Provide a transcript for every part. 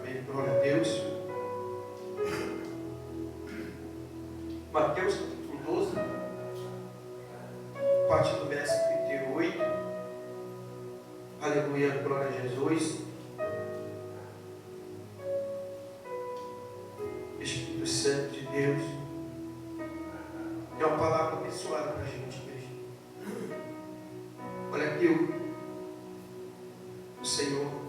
Amém. Glória a Deus. Mateus capítulo 12, a partir do verso 38. Aleluia, glória a Jesus. Espírito Santo de Deus. É uma palavra abençoada para a gente, igreja. Olha aqui o Senhor.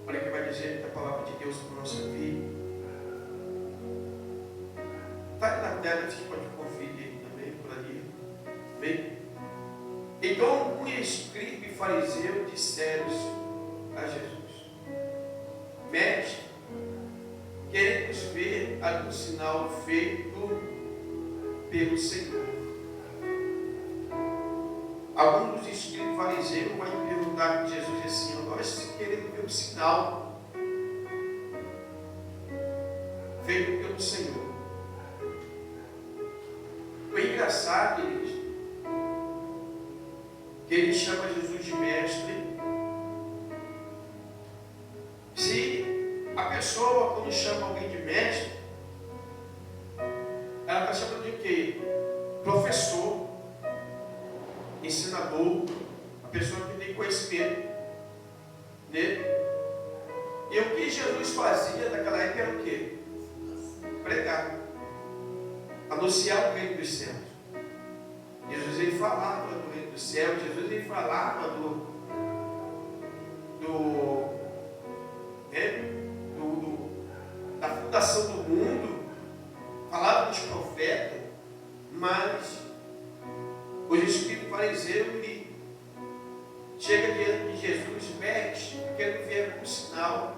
Olha o que vai dizer que a palavra de Deus para a nossa vida. Está na tela, você pode conferir também por ali. Bem? Então, um escriba e fariseu disseram a Jesus: Mestre, queremos ver algum sinal feito pelo Senhor. Algum dos escribas e fariseus vai perguntar para Jesus assim: nós queremos ver um sinal feito pelo Senhor. O engraçado, que ele chama Jesus de mestre. Se a pessoa, quando chama alguém de mestre, ela está chamando de quê? Professor, ensinador, a pessoa que tem conhecimento, né? E o que Jesus fazia naquela época era o quê? Pregar, anunciar o reino dos céus. Jesus ele falava do reino dos céus, Jesus ele falava da fundação do mundo, falava dos profetas, mas os escribas fariseus ele chega diante de Jesus: mestre, quero ver algum sinal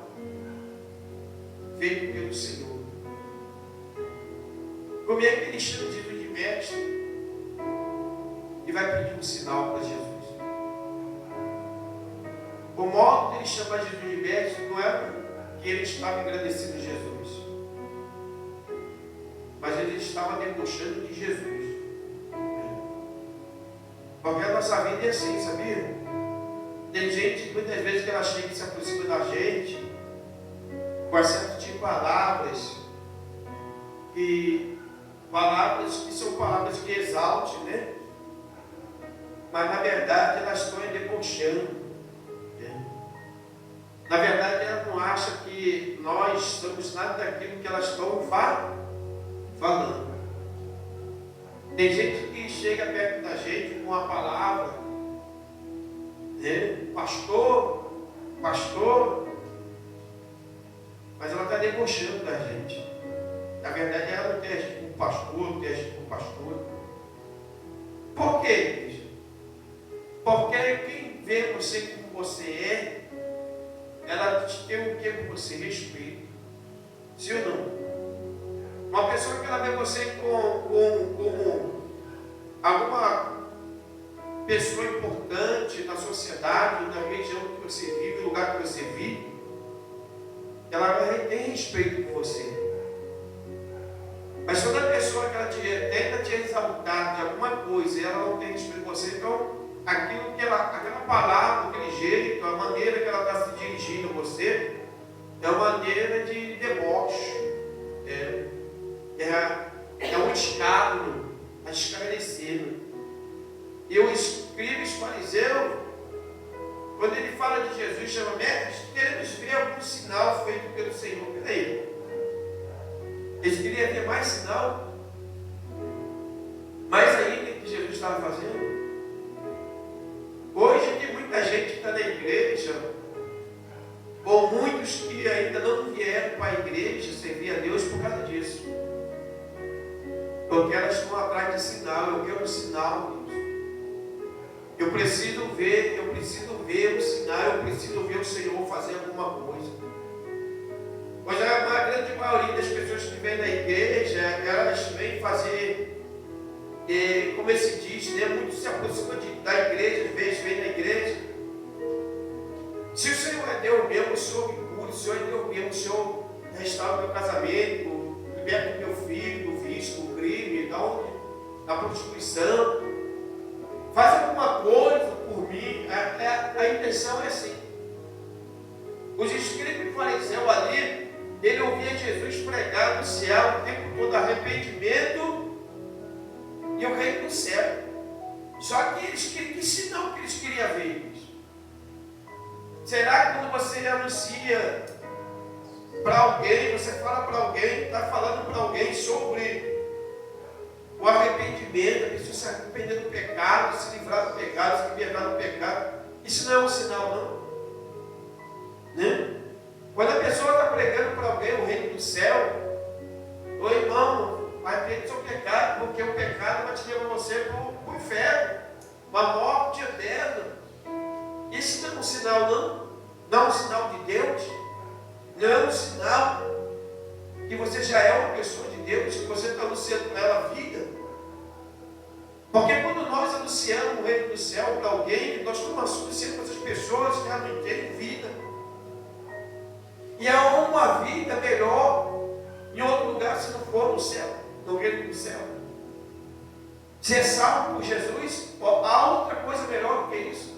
feito pelo Senhor. Como é que ele chama Jesus de mestre e vai pedir um sinal para Jesus? O modo de ele chamar Jesus de mestre não era que ele estava agradecendo Jesus, mas ele estava debochando de Jesus. Porque a nossa vida é assim, sabia? Tem gente que muitas vezes que ela chega e se aproxima da gente com certo tipo de palavras que são palavras que exaltam, né? Mas na verdade elas estão debochando. Na verdade ela não acha que nós somos nada daquilo que elas estão falando. Tem gente que chega perto da gente com uma palavra, né? Pastor, mas ela está debochando da gente. Na verdade ela não tem agir como pastor, não tem agir como pastor. Por quê, igreja? Porque quem vê você como você é, ela te tem o que por você? Respeito. Sim ou não? Uma pessoa que ela vê você como alguma pessoa importante na sociedade, na região que você vive, no lugar que você vive, ela tem respeito por você. Mas toda pessoa que ela tenta te exaltar de alguma coisa e ela não tem respeito por você, então aquela palavra, aquele jeito, a maneira que ela está se dirigindo a você é uma maneira de deboche, é um escárnio, a escarnecendo. E o escriba e fariseu, quando ele fala de Jesus, chama: mestre, queremos ver algum sinal feito pelo Senhor. Peraí, eles queriam ver mais sinal, mais ainda que Jesus estava fazendo. Hoje tem muita gente que está na igreja, ou muitos que ainda não vieram para a igreja servir a Deus por causa disso. Porque elas estão atrás de sinal. Eu quero um sinal, Deus. Eu preciso ver o sinal, eu preciso ver o Senhor fazer alguma coisa. Pois a grande maioria das pessoas que vêm na igreja, elas vêm fazer, como se diz, né? Muito se aproxima da igreja, às vezes vem na igreja. Se o Senhor é Deus mesmo, o Senhor me cura, o Senhor é Deus mesmo, o Senhor restaura o meu casamento, liberta o meu filho do vício, do crime, da prostituição. Faz alguma coisa por mim. A intenção é assim. Os escribas e fariseus ali, ele ouvia Jesus pregar no céu o tempo todo arrependimento e o reino do céu. Só que eles queriam, que sinal que eles queriam ver isso? Será que quando você anuncia para alguém, você fala para alguém, está falando para alguém sobre o arrependimento, a pessoa se arrepender do pecado, se livrar do pecado, se libertar do pecado, isso não é um sinal, não? Né? Quando a pessoa está pregando para alguém o reino do céu, ô irmão, arrepende do seu pecado, porque o pecado vai te levar você para o inferno, uma morte eterna. Isso não é um sinal, não? Não é um sinal de Deus? Não é um sinal que você já é uma pessoa de Deus, que você está anunciando para ela a vida? Porque quando nós anunciamos o reino do céu para alguém, nós estamos anunciando para essas pessoas que já não têm vida. E há uma vida melhor em outro lugar se não for no céu, no reino do céu. Ser salvo por Jesus, há outra coisa melhor do que isso.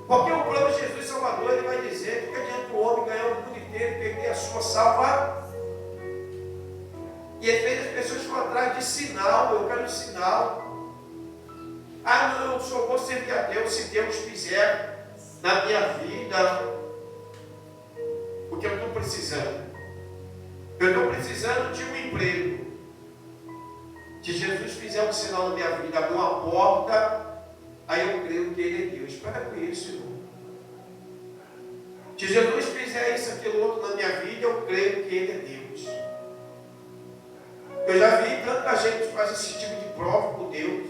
Porque o próprio Jesus Salvador, ele vai dizer que adianta o homem ganhar o mundo inteiro e perder a sua salva. E às vezes as pessoas estão atrás de sinal, eu quero um sinal. Ah não, eu só vou servir a Deus se Deus fizer na minha vida o que eu estou precisando. Eu estou precisando de um emprego. Se Jesus fizer um sinal na minha vida, abrir uma porta, aí eu creio que Ele é Deus. Para com isso, irmão. Se Jesus fizer isso, aquilo outro na minha vida, eu creio que Ele é Deus. Eu já vi tanta gente fazer esse tipo de prova com Deus.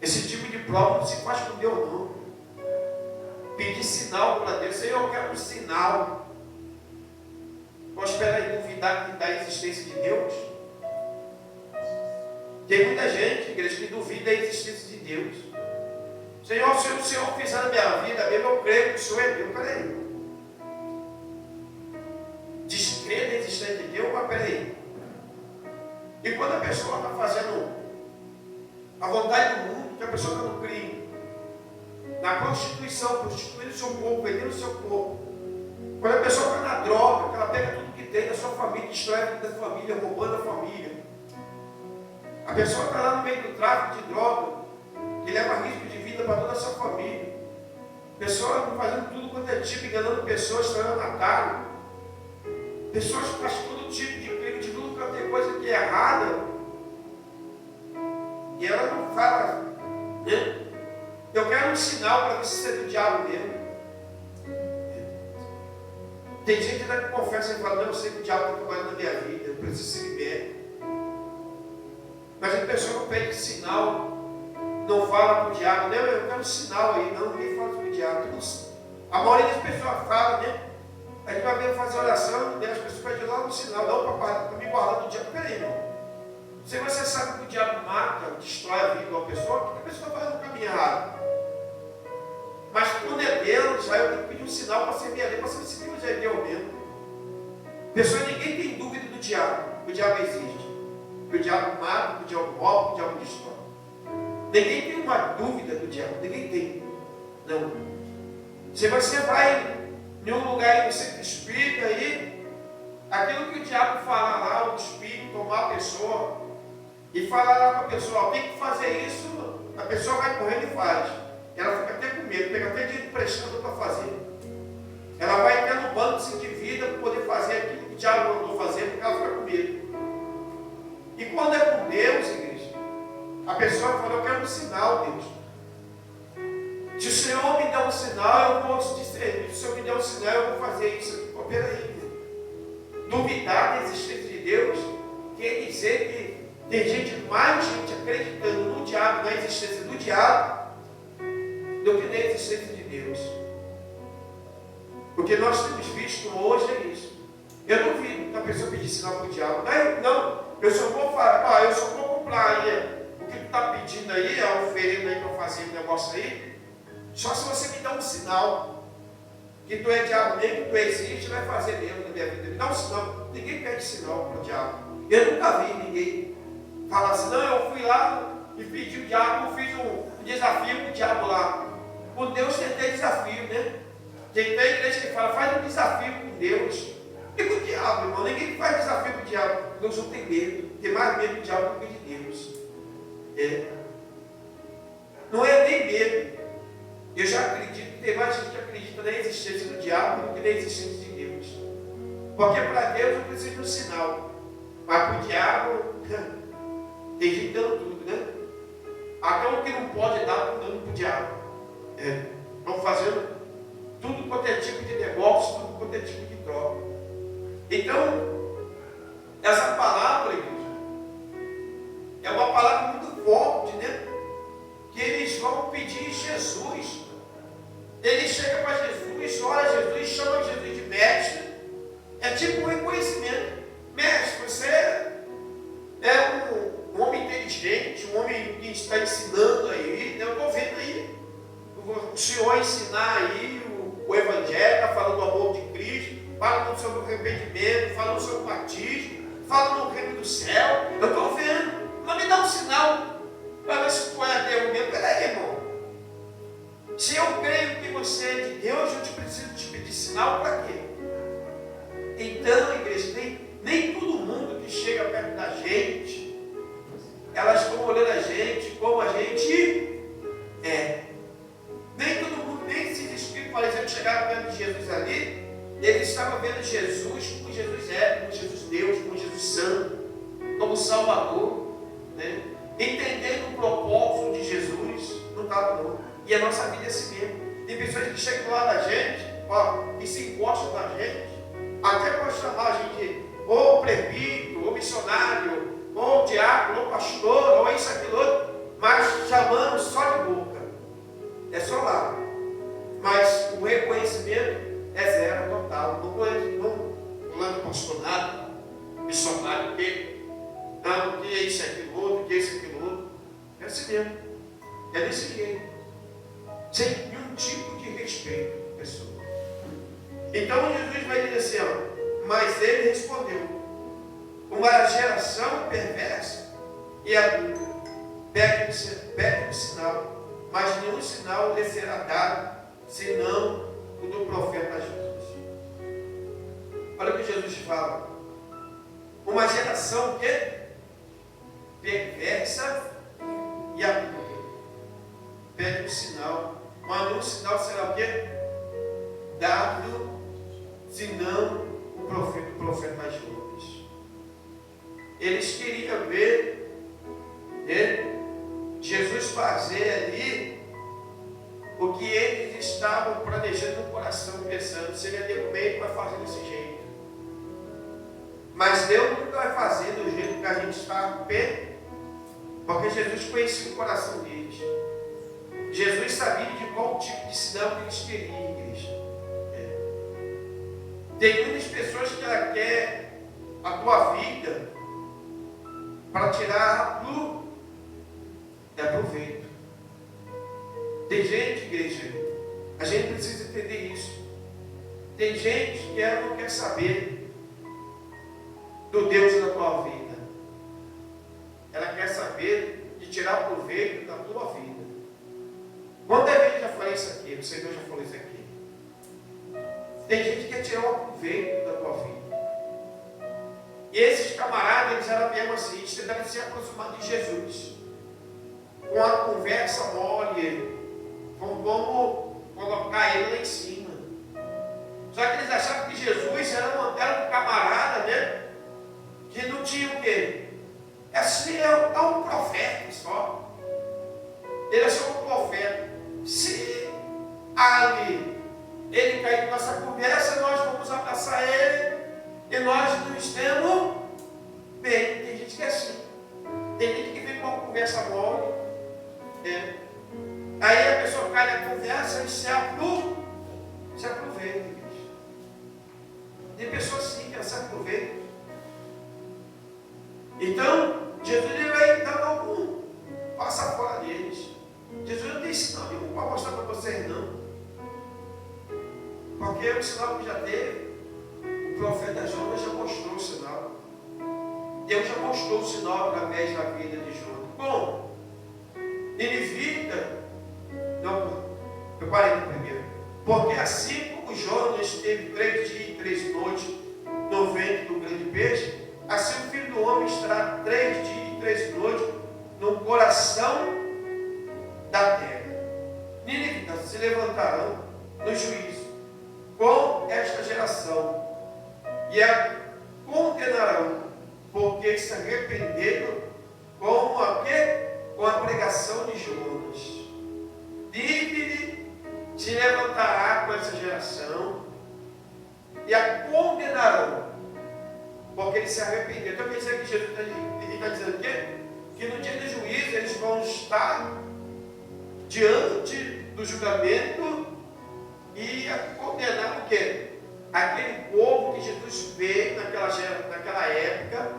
Esse tipo de prova não se faz com Deus, não. Pedir sinal para Deus. Senhor, eu quero um sinal. Posso esperar e duvidar da existência de Deus? Tem muita gente, igreja, que duvida da existência de Deus. Senhor, se o Senhor fizer na minha vida mesmo, eu creio que o Senhor é Deus. Peraí. Descrer da existência de Deus, mas peraí. E quando a pessoa está fazendo a vontade do mundo, que a pessoa está no crime, na prostituição, prostituindo o seu corpo, vendendo o seu corpo. Quando a pessoa está na droga, que ela pega tudo que tem da sua família, destrói a vida da família, roubando a família. A pessoa está lá no meio do tráfico de droga, que leva risco de vida para toda a sua família. Pessoas fazendo tudo quanto é tipo, enganando pessoas, estragando a cara. Pessoas que fazem todo tipo de crime, de tudo quanto é coisa que é errada. E ela não fala, né? Eu quero um sinal para ver se isso é do diabo mesmo. Tem gente que confessa e fala, não, eu sei que o diabo está trabalhando na minha vida, eu preciso se libertar. Mas a pessoa não pede sinal, não fala para o diabo, não, eu quero um sinal aí, não, ninguém fala para o diabo. A maioria das pessoas fala, né? A gente vai ver fazer oração, né? As pessoas pedem lá um sinal, não para me guardar do diabo. Peraí, irmão. Se você sabe que o diabo mata, destrói a vida de uma pessoa, porque a pessoa vai no caminho errado. Mas quando é Deus, aí eu tenho que pedir um sinal para servir a Deus, para saber se Deus é Deus mesmo. Pessoa, ninguém tem dúvida do diabo, que o diabo existe. Que o diabo mata, que o diabo rouba, que o diabo destrói. Ninguém tem uma dúvida do diabo, ninguém tem. Não. Se você vai em um lugar e você explica aí, aquilo que o diabo fala lá, o espírito, tomar a pessoa, e falar lá para a pessoa, tem que fazer isso, a pessoa vai correndo e faz. Ela fica até com medo, pega até dinheiro emprestado para fazer. Ela vai até no banco, se endivida para poder fazer aquilo que o diabo mandou fazer, porque ela fica com medo. E quando é com Deus, igreja, a pessoa fala, eu quero um sinal, Deus. Se o Senhor me der um sinal, eu vou te servir. Se o Senhor me der um sinal, eu vou fazer isso aqui. Pô, peraí. Duvidar da existência de Deus quer dizer que tem mais gente acreditando no diabo, na existência do diabo, do que na existência de Deus. Porque nós temos visto hoje é isso. Eu não vi a pessoa pedir sinal para o diabo. Não, eu só vou falar, eu só vou comprar aí o que tu está pedindo aí, a oferenda aí para fazer o negócio aí, só se você me dá um sinal que tu é diabo mesmo, que tu existe, vai fazer mesmo na minha vida. Me dá um sinal. Ninguém pede sinal para o diabo. Eu nunca vi ninguém falar assim, não, eu fui lá e pedi o diabo, eu fiz um desafio com o diabo lá. Com Deus tem desafio, né? Tem igreja que fala, faz um desafio com Deus. E com o diabo, irmão. Ninguém faz desafio com o diabo. Deus não tem medo. Tem mais medo do diabo do que de Deus. Não é nem medo. Eu já acredito que tem mais gente que acredita na existência do diabo do que na existência de Deus. Porque para Deus não precisa de um sinal. Mas para o diabo, tem gente dando tudo, né? Até o que não pode dar, estão dando para o diabo. Estão fazendo tudo quanto é tipo de negócio, tudo quanto é tipo de troca. Então, essa palavra, igreja, é uma palavra muito forte, né? Que eles vão pedir Jesus. Ele chega para Jesus, ora Jesus, chama Jesus de mestre. É tipo um reconhecimento. Mestre, você é um homem inteligente, um homem que está ensinando aí, né? Eu estou vendo aí o Senhor ensinar aí o Evangelho, está falando do amor de Cristo, falando sobre o arrependimento, falando sobre o batismo, falando do reino do céu. Eu estou vendo, mas me dá um sinal para ver se tu é Deus mesmo. Peraí, irmão. Se eu creio que você é de Deus, eu te preciso te pedir sinal para quê? Então, igreja, nem todo mundo que chega perto da gente, elas estão olhando a gente como a gente é. Nem todo mundo, nem esses espíritos parecidos chegaram perto de Jesus ali, eles estavam vendo Jesus como Jesus é, como Jesus Deus, como Jesus Santo, como Salvador, né? Entendendo o propósito de Jesus, não estava não. E a nossa vida é assim mesmo. Tem pessoas que chegam do lado da gente, e se encostam na gente, até para chamar a gente ou presbítero, ou missionário, ou diácono, ou pastor, ou isso, aquilo outro, mas chamando só de boca. É só lá. Mas o reconhecimento é zero total. Não fulano pastor nada, missionário que, não, que é isso, aquilo outro, que é isso, aquilo outro. É assim mesmo. É desse jeito. Sem nenhum tipo de respeito, pessoal. Então Jesus vai dizer assim, ó, mas ele respondeu, uma geração perversa e adulta pede um sinal, mas nenhum sinal lhe será dado, senão o do profeta Jesus. Olha o que Jesus fala. Uma geração que perversa e adulta pede um sinal, mas nenhum sinal será o quê? Dado, senão o profeta Jonas. Eles queriam ver, né, Jesus fazer ali o que eles estavam planejando no coração, pensando, se ele é de meio, vai fazer desse jeito. Mas Deus nunca vai fazer do jeito que a gente está vendo, porque Jesus conhecia o coração deles. Jesus sabia de qual tipo de sinal que eles queriam, igreja. Tem muitas pessoas que ela quer a tua vida para tirar proveito. Tem gente, igreja, a gente precisa entender isso. Tem gente que ela não quer saber do Deus na tua vida. Ela quer saber de tirar proveito da tua vida. Quantas vezes eu já falei isso aqui? O Senhor já falou isso aqui. Tem gente que quer tirar o proveito da tua vida. E esses camaradas, eles eram mesmo assim, eles tentaram se aproximar de Jesus. Com a conversa mole, vamos colocar ele lá em cima. Só que eles achavam que Jesus era um camarada, né? Que não tinha o quê? Assim, é um profeta só. Ele é só um profeta. Se ali ele cair com essa conversa, nós vamos abraçar ele e nós não estamos bem. Tem gente que é assim. Tem gente que vem com uma conversa mole. Aí a pessoa cai na conversa e se aproveita. Tem pessoas assim que ela se aproveita. Então, Jesus ele vai dar algum passa fora deles. Jesus não tem sinal nenhum para mostrar para vocês, não. Porque o sinal que já teve, o profeta Jonas já mostrou o sinal. Deus já mostrou o sinal através da vida de Jonas. Bom, Ninivita, não, eu parei no primeiro. Porque assim como como Jonas esteve 3 dias e 3 noites no ventre do grande peixe, assim o Filho do Homem estará 3 dias e 3 noites no coração da terra. Nínivitas se levantarão no juízo com esta geração e a condenarão, porque se arrependeram com a pregação de Jonas. Nínive se levantará com essa geração e a condenarão, porque eles se arrependeram. Então quer dizer que Jesus está dizendo o quê? Que no dia do juízo eles vão estar diante do julgamento e a condenar o quê? Aquele povo que Jesus veio naquela época,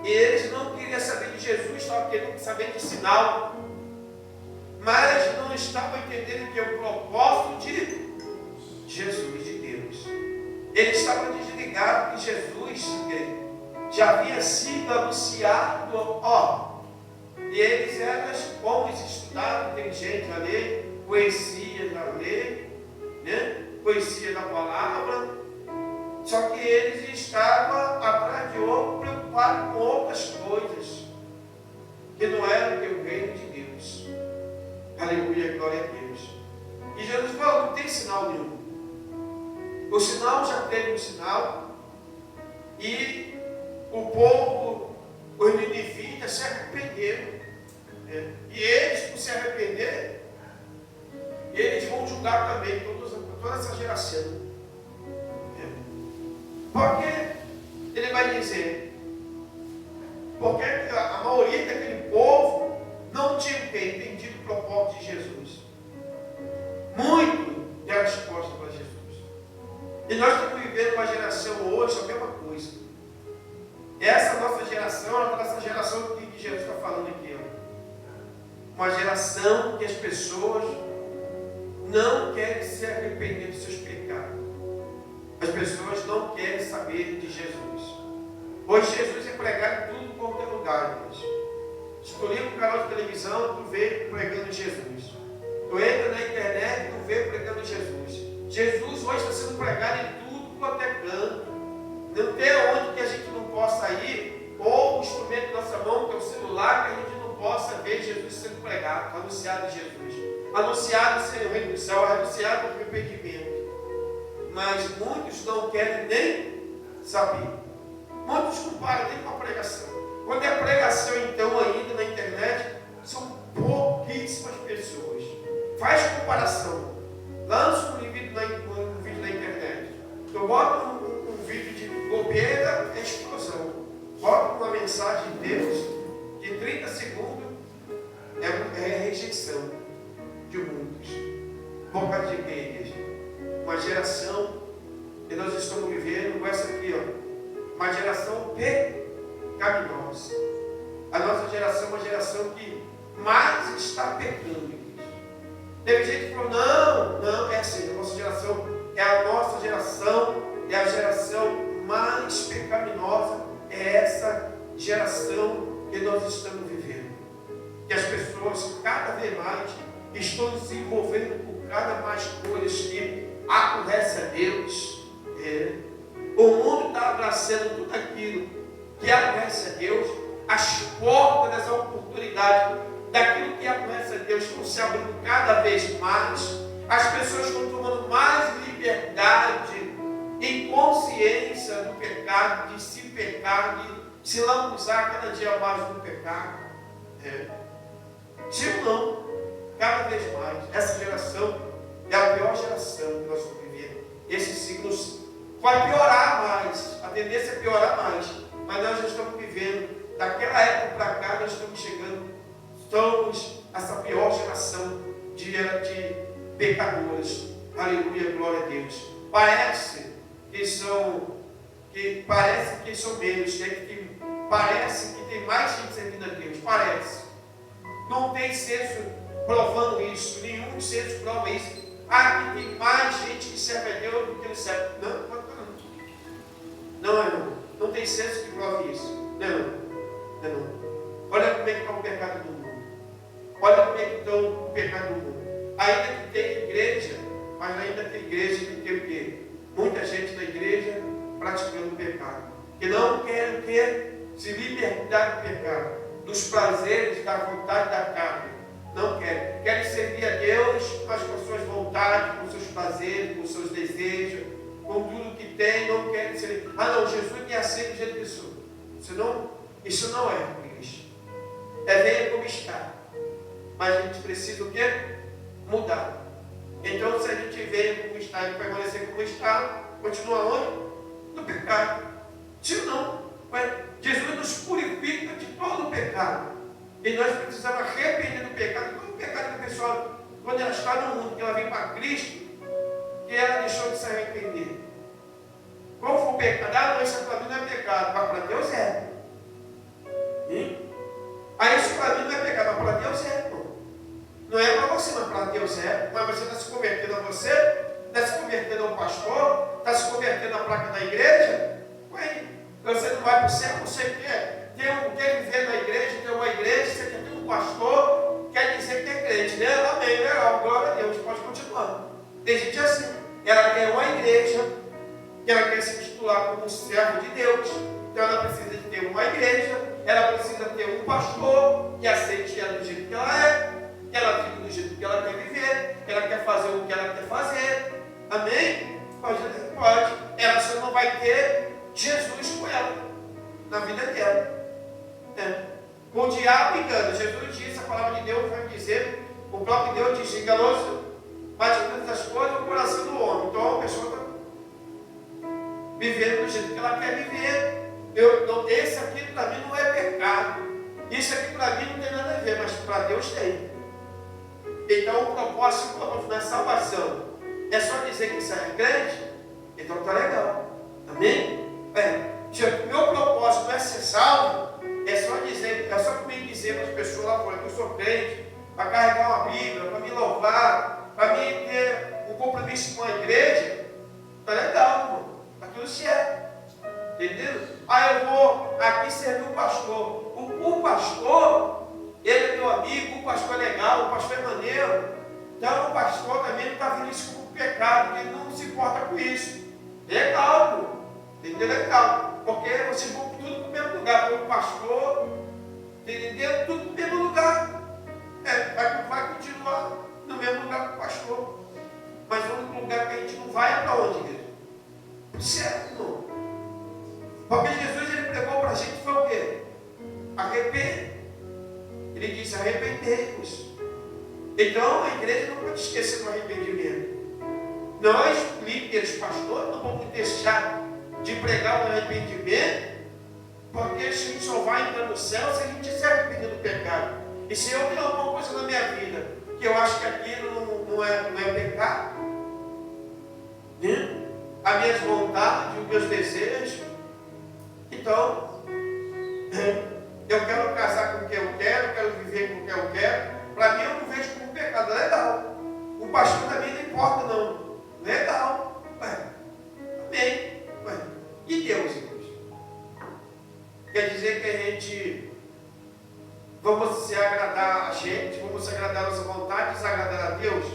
e eles não queriam saber de Jesus, estavam querendo saber de sinal, mas não estavam entendendo que é o propósito de Jesus, de Deus. Eles estavam desligados que Jesus já havia sido anunciado, e eles eram homens estudados, inteligentes da lei, conheciam da lei, né? Conheciam da palavra, só que eles estavam atrás de outro, preocupados com outras coisas, que não eram o reino de Deus. Aleluia, glória a Deus. E Jesus falou, não tem sinal nenhum. O sinal já teve um sinal, e o povo, os ninivitas, se arrependeram. E eles, por se arrepender, eles vão julgar também toda essa geração. Porque ele vai dizer, porque a maioria daquele povo não tinha entendido o propósito de Jesus. Muito deram resposta para Jesus. E nós estamos vivendo uma geração hoje, a mesma coisa. Essa nossa geração é a nossa geração que Jesus está falando aqui. Uma geração que as pessoas não querem se arrepender dos seus pecados. As pessoas não querem saber de Jesus. Hoje Jesus é pregado em tudo quanto é lugar. Se tu liga no canal de televisão, tu vê pregando Jesus. Tu entra na internet, tu vê pregando Jesus. Jesus hoje está sendo pregado em tudo quanto é canto. Não tem onde que a gente não possa ir, ou o instrumento da nossa mão, que é o celular, que a gente não possa ver Jesus sendo pregado, anunciado Jesus. Anunciado ser o reino do céu, anunciado o arrependimento. Mas muitos não querem nem saber. Muitos não param nem com a pregação. Quando é pregação, então, ainda na internet, são pouquíssimas pessoas. Faz comparação. Lança um vídeo na internet. Eu boto um vídeo de bobeira, é explosão. Bota uma mensagem de Deus, de 30 segundos, é rejeição de muitos. Por causa de quem, igreja? Uma geração que nós estamos vivendo com essa aqui, uma geração pecaminosa. A nossa geração é uma geração que mais está pecando. Teve gente que falou, não, é assim, a nossa geração é a geração mais pecaminosa, é essa geração que nós estamos vivendo. Que as pessoas cada vez mais estão se envolvendo com cada mais coisas que aborrecem a Deus. O mundo está abraçando tudo aquilo que aborrece a Deus. As portas das oportunidades daquilo que aborrece a Deus estão se abrindo cada vez mais. As pessoas estão tomando mais liberdade em consciência do pecado, de se pecar, de se lambuzar cada dia mais no pecado. Sim ou não? Cada vez mais. Essa geração é a pior geração que nós estamos vivendo. Esse ciclo vai piorar mais. A tendência é piorar mais. Mas nós já estamos vivendo. Daquela época para cá, nós estamos chegando. Estamos essa pior geração de pecadores. Aleluia, glória a Deus. Parece que são menos. Parece que tem mais gente servindo a Deus. Parece. Não tem censo provando isso. Nenhum censo prova isso. Aqui tem mais gente que serve a Deus do que não serve. Não tem censo que prove isso. Não. Olha como é que está o pecado do mundo. Olha como é que está o pecado do mundo. Ainda que tem igreja, mas na ainda tem igreja que tem o quê? Muita gente na igreja praticando o pecado. Que não quer o quê? Se libertar do pecado, dos prazeres, da vontade da carne. Não querem. Querem servir a Deus, mas com as suas vontades, com os seus prazeres, com os seus desejos, com tudo que tem. Não querem servir. Ah não, Jesus me aceita do jeito que sou. Isso não é igreja. É venha como está. Mas a gente precisa o quê? Mudar. Então se a gente venha como está e permanecer como está, continua onde? No pecado. Se não, Jesus nos purifica de todo o pecado. E nós precisamos arrepender do pecado. Qual é o pecado da pessoa, quando ela está no mundo, que ela vem para Cristo, que ela deixou de se arrepender? Qual foi o pecado? Ah, não, isso para mim não é pecado, mas para Deus é. Aí isso para mim não é pecado, mas para Deus é. Não é para você, mas para Deus é. Mas você está se convertendo a você? Está se convertendo ao pastor? Está se convertendo à placa da igreja? Ué, você não vai para o céu, você quer viver na igreja, ter uma igreja, você quer ter um pastor, quer dizer que é crente, né? Amém, legal, glória a Deus, pode continuar. Tem gente assim, ela quer uma igreja, que ela quer se titular como um servo de Deus, então ela precisa de ter uma igreja, ela precisa ter um pastor que aceite ela do jeito que ela é, que ela vive do jeito que ela quer viver, que ela quer fazer o que ela quer fazer. Amém? Pode. Ela só não vai ter Jesus com ela, na vida dela. O diabo engana. Jesus disse, a palavra de Deus vai dizer, o próprio Deus diz, enganoso, mas de todas as coisas, o coração do homem. Então a pessoa está vivendo do jeito que ela quer viver. Esse aqui para mim não é pecado. Isso aqui para mim não tem nada a ver, mas para Deus tem. Então o propósito da salvação é só dizer que você é crente, então está legal. Amém? Meu propósito não é ser salvo, é só comigo dizer para as pessoas lá fora que eu sou crente, para carregar uma Bíblia, para me louvar, para mim ter um compromisso com a igreja. Está legal, irmão. Está tudo certo. Entendeu? Eu vou aqui servir o pastor. O pastor, ele é meu amigo, o pastor é legal, o pastor é maneiro. Então o pastor também não está vendo isso como pecado, porque ele não se importa com isso. Legal, pô. Entendeu? Legal. Porque vocês vão tudo para o mesmo lugar. O pastor, entendeu? Tudo para o mesmo lugar. Vai continuar no mesmo lugar que o pastor. Mas o único lugar que a gente não vai é para onde, igreja? Para o céu, não. Porque Jesus, ele pregou para a gente, foi o quê? Arrepender. Ele disse, arrependei-vos. Então, a igreja não pode esquecer do arrependimento. Nós, líderes, pastores, não vamos deixar de pregar o arrependimento, porque a gente só vai entrar no céu se a gente se arrepender do pecado. E se eu tenho alguma coisa na minha vida que eu acho que aquilo não é pecado, né? As minhas vontades, os meus desejos, então, eu quero casar com quem eu quero viver com quem eu quero. Para mim, eu não vejo como pecado. Legal. O pastor também não importa, não. Legal. Amém. E Deus, irmãos? Quer dizer que a gente vamos se agradar a gente, vamos agradar a nossa vontade, desagradar a Deus?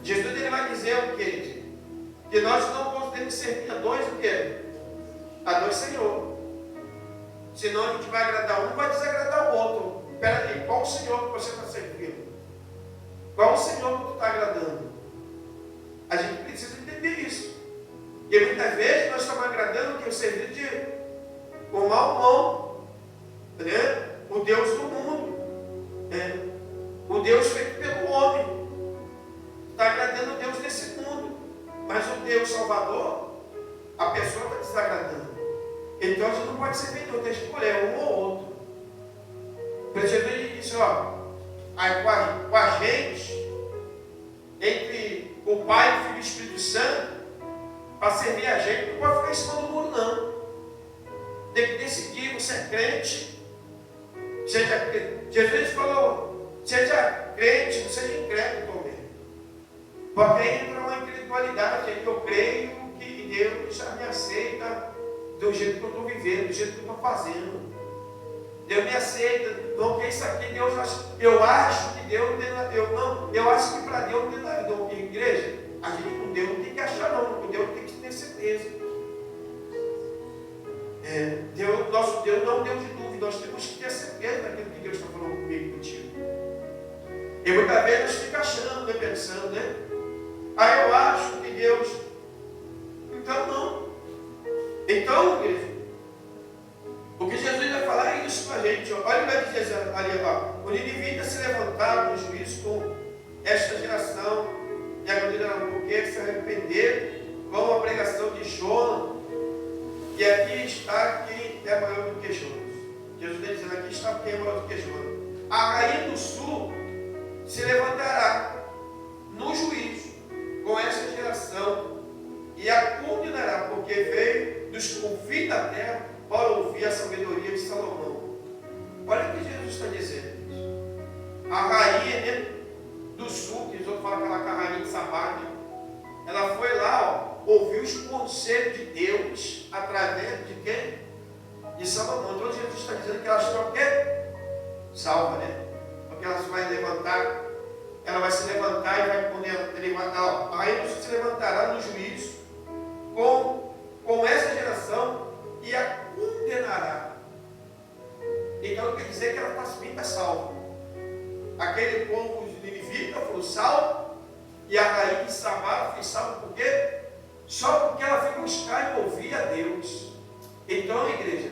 Jesus, ele vai dizer o quê? Que nós não podemos servir a dois o quê? A dois Senhor. Senão a gente vai agradar um, vai desagradar o outro. Espera aí, qual o Senhor que você está servindo? Qual o Senhor que tu está agradando? A gente precisa entender isso. Porque muitas vezes nós estamos agradando que o serviço de o mau, né? O Deus do mundo, né? O Deus feito pelo homem. Está agradando o Deus desse mundo. Mas o Deus Salvador, a pessoa está desagradando. Então a gente não pode ser vendedor, tem que escolher um ou outro. Por isso ele disse, com a gente, entre o Pai, o Filho e o Espírito Santo, para servir a gente, não pode ficar em cima do muro, não. Tem que decidir, você é crente, seja crente. Jesus falou, seja crente, não seja incrédulo também. Porque aí entra uma incredulidade, eu creio que Deus já me aceita do jeito que eu estou vivendo, do jeito que eu estou fazendo. Deus me aceita. Não, que isso aqui, Deus, eu acho que Deus, eu acho que para Deus não tem nada. Então, igreja, a gente com Deus não tem que achar, não. Com Deus tem que ter certeza. Nosso Deus não é um Deus de dúvida. Nós temos que ter certeza daquilo que Deus está falando comigo e contigo. E muitas vezes nós ficamos achando, né, pensando, né? Eu acho que Deus. Então, não. Então, igreja, o que Jesus vai falar é isso para a gente. Olha o que ele diz ali, ó. O Ninivitas se levantaram no juízo com esta geração e a condenaram porque se arrepender com a pregação de Jonas. E aqui está quem é maior do que Jonas. Jesus está dizendo, aqui está quem é maior do que Jonas. A rainha do sul se levantará no juízo com esta geração e a condenará, porque veio dos confins da terra para ouvir a sabedoria de Salomão. Olha o que Jesus está dizendo. A rainha, né, do sul, que eles vão falar aquela rainha de Sabá, né, ela foi lá, ouviu os conselhos de Deus através de quem? De Salomão. Então Jesus está dizendo que ela está o quê? Salva, né? Porque ela se vai levantar, ela vai se levantar e vai condenar. A rainha do sul se levantará no juízo com essa geração e a condenará. Então quer dizer que ela está salva. Aquele povo de Ninive foi salvo e a rainha de Samara foi salva por quê? Só porque ela foi buscar e ouvir a Deus. Então, igreja,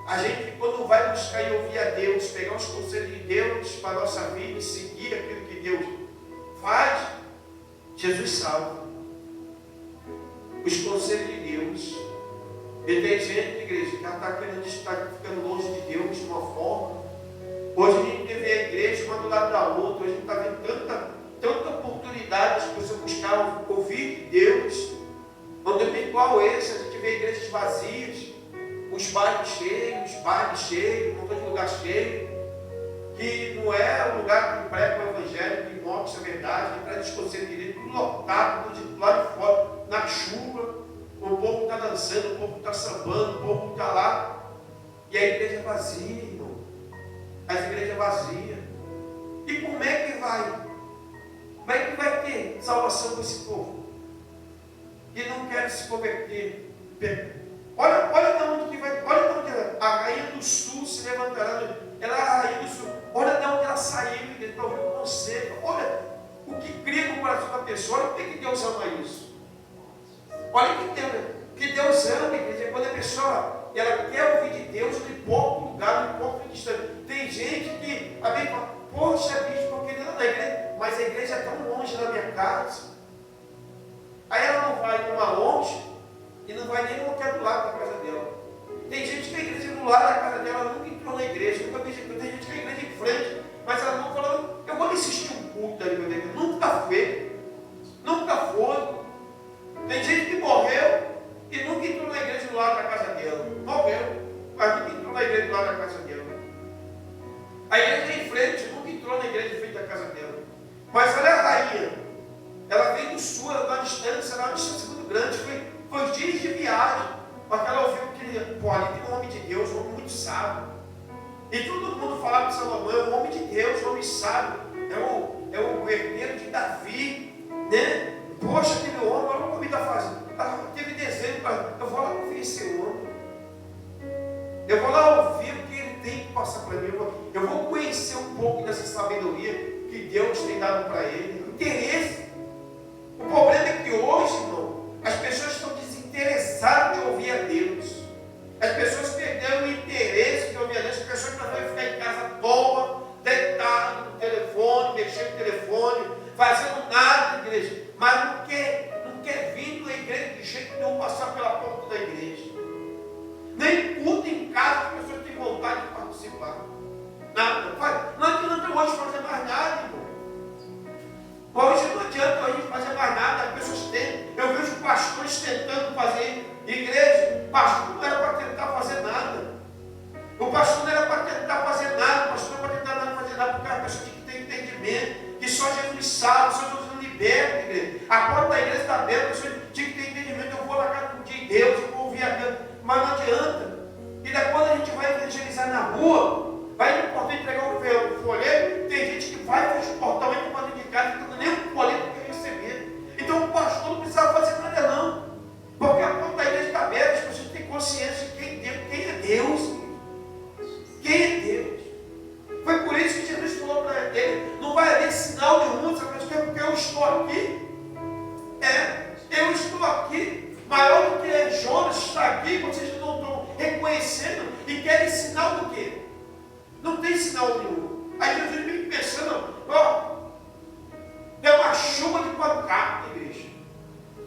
a gente quando vai buscar e ouvir a Deus, pegar os conselhos de Deus para a nossa vida e seguir aquilo que Deus faz, Jesus salva. Os conselhos de Deus. E tem gente, igreja, que está querendo estar ficando longe de Deus de uma forma. Hoje a gente vê a igreja uma do lado da outra. Hoje a gente está vendo tanta oportunidade de você buscar ouvir de Deus. Onde tem qual esse? A gente vê igrejas vazias, os bairros cheios, um montão de lugar cheio, que não é o lugar que prega o evangelho, que mostra a verdade, que traz os conselhos de Deus, tudo lotado, tudo de lá de fora, na chuva. O povo está dançando, o povo está sambando, o povo está lá. E a igreja é vazia, irmão. As igrejas vazias. E como é que vai? Como é que vai ter salvação para esse povo? Que não quer se converter. Olha de onde que vai. Olha de onde ela. A rainha do sul se levantará. Ela é a rainha do sul. Olha de onde ela saiu. Para ouvir o conselho. Olha o que cria no coração da pessoa. Olha por que Deus ama isso. Olha que Deus ama, igreja, quando a pessoa ela quer ouvir de Deus, não importa o lugar, não importa o distante. Tem gente que a Bíblia fala, poxa, bicho, eu queria ir na igreja, mas a igreja é tão longe da minha casa. Aí ela não vai numa longe e não vai nem no que é do lado da casa dela. Tem gente que a igreja é do lado da casa dela, ela nunca entrou na igreja, nunca vi, tem gente que a igreja é em frente, mas ela não falou, eu vou assistir um culto da igreja, nunca foi. Tem gente que morreu e nunca entrou na igreja do lado da casa dela. Morreu, mas nunca entrou na igreja do lado da casa dela. A igreja em frente nunca entrou na igreja em frente da casa dela. Mas olha a rainha. Ela veio do sul, ela uma distância muito grande. Foi dias de viagem. Mas ela ouviu que, ali tem um homem de Deus, um homem muito sábio. E todo mundo falava de Salomão, é um homem de Deus, um homem sábio. É o herdeiro de Davi, né? Poxa, aquele homem, olha o que ele está fazendo. Ela teve desejo para. Eu vou lá ouvir esse homem. Eu vou lá ouvir o que ele tem que passar para mim. Eu vou conhecer um pouco dessa sabedoria que Deus tem dado para ele. Interesse. O problema é que hoje, irmão, as pessoas estão desinteressadas de ouvir a Deus. As pessoas perderam o interesse de ouvir a Deus. As pessoas preferem ficar em casa à toa, deitado no telefone, mexendo no telefone, fazendo nada, igreja. Mas não quer vir na igreja de jeito nenhum passar pela porta da igreja. Nem culto em casa as pessoas têm vontade de participar. Nada. Não adianta hoje fazer mais nada, irmão. Hoje não adianta a gente fazer mais nada. As pessoas têm. Eu vejo pastores tentando fazer igreja. Pastor não era para tentar fazer nada. O pastor não era para tentar fazer nada. O pastor não era para tentar fazer nada, porque a pessoa tem que ter entendimento. Que só Jesus sabe, só Jesus liberta, igreja. A porta da igreja está aberta, a pessoa tinha que ter entendimento. Eu vou lá casa de Deus, eu vou ouvir a Deus. Mas não adianta. E daí quando a gente vai evangelizar na rua, Eu estou aqui, maior do que Jonas está aqui, vocês não estão reconhecendo e querem sinal do quê? Não tem sinal nenhum. Aí Jesus vem pensando, é uma chuva de pancada, igreja.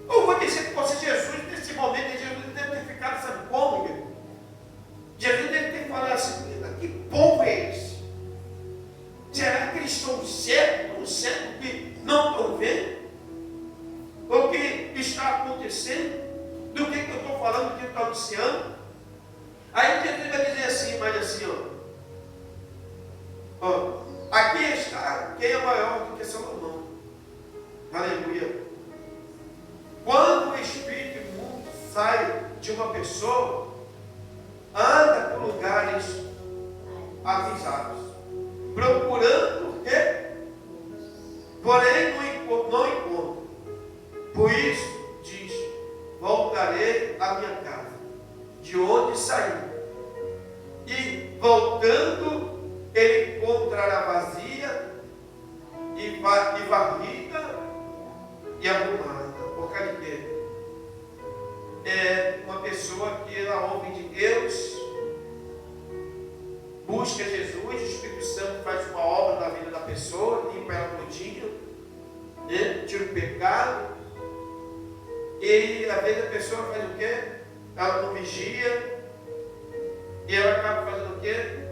Eu vou dizer que você, Jesus, nesse momento, Jesus deve ter ficado, sabe como, igreja? Jesus deve ter falado assim, que povo é esse? Será que eles estão cegos que não estão vendo? O que está acontecendo? Do que eu estou falando, do que eu estou anunciando? Aí Jesus vai dizer assim, mas assim, aqui está quem é maior do que Salomão. Aleluia. Quando o espírito imundo sai de uma pessoa, anda por lugares avisados, procurando o quê? Porém não encontra. Por isso diz, voltarei à minha casa, de onde saí. E voltando, ele encontrará vazia e varrida e arrumada. Por causa de quê? É uma pessoa que ela ouve de Deus, busca Jesus, o Espírito Santo faz uma obra na vida da pessoa, limpa ela todinha, tira o pecado. E às vezes a pessoa faz o quê? Ela não vigia. E ela acaba fazendo o quê?